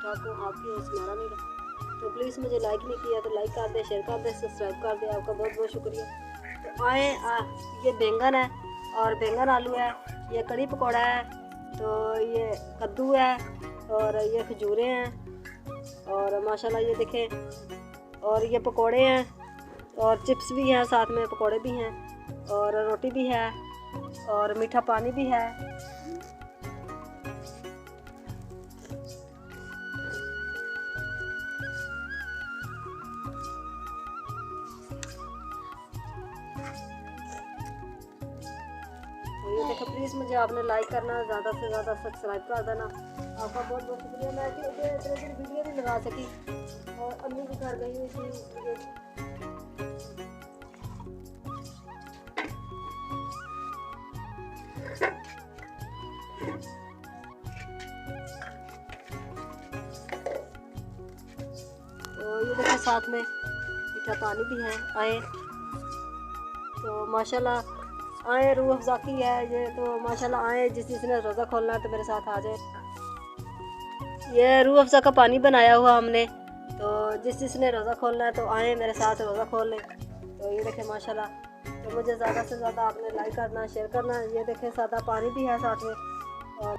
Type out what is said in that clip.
आपको आपकी और सुनाना नहीं रहा। तो प्लीज़ मुझे लाइक नहीं किया तो लाइक कर दे, शेयर कर दे, सब्सक्राइब कर दे। आपका बहुत बहुत शुक्रिया। तो आए ये बैंगन है और बैंगन आलू है, ये कड़ी पकौड़ा है, तो ये कद्दू है और ये खजूरें हैं और माशाल्लाह ये देखें, और ये पकौड़े हैं और चिप्स भी हैं, साथ में पकौड़े भी हैं और रोटी भी है और मीठा पानी भी है। तो ये देखो, प्लीज़ मुझे आपने लाइक करना, ज़्यादा से ज़्यादा सब्सक्राइब कर देना। आपका बहुत बहुत शुक्रिया। मैं इतने दिन वीडियो नहीं लगा सकी और अम्मी भी घर गई हुई थी। तो ये देखो, साथ में मीठा पानी भी है। आए तो माशाल्लाह, आए रूह अफ़ज़ा की है ये, तो माशाल्लाह आए जिसने रोज़ा खोलना है तो मेरे साथ आ जाए। ये रूह अफ़ज़ा का पानी बनाया हुआ हमने, तो जिसने रोज़ा खोलना है तो आए मेरे साथ रोज़ा खोल लें। तो ये देखें माशाल्लाह, तो मुझे ज़्यादा से ज़्यादा आपने लाइक करना, शेयर करना। ये देखें, सादा पानी भी है साथ में और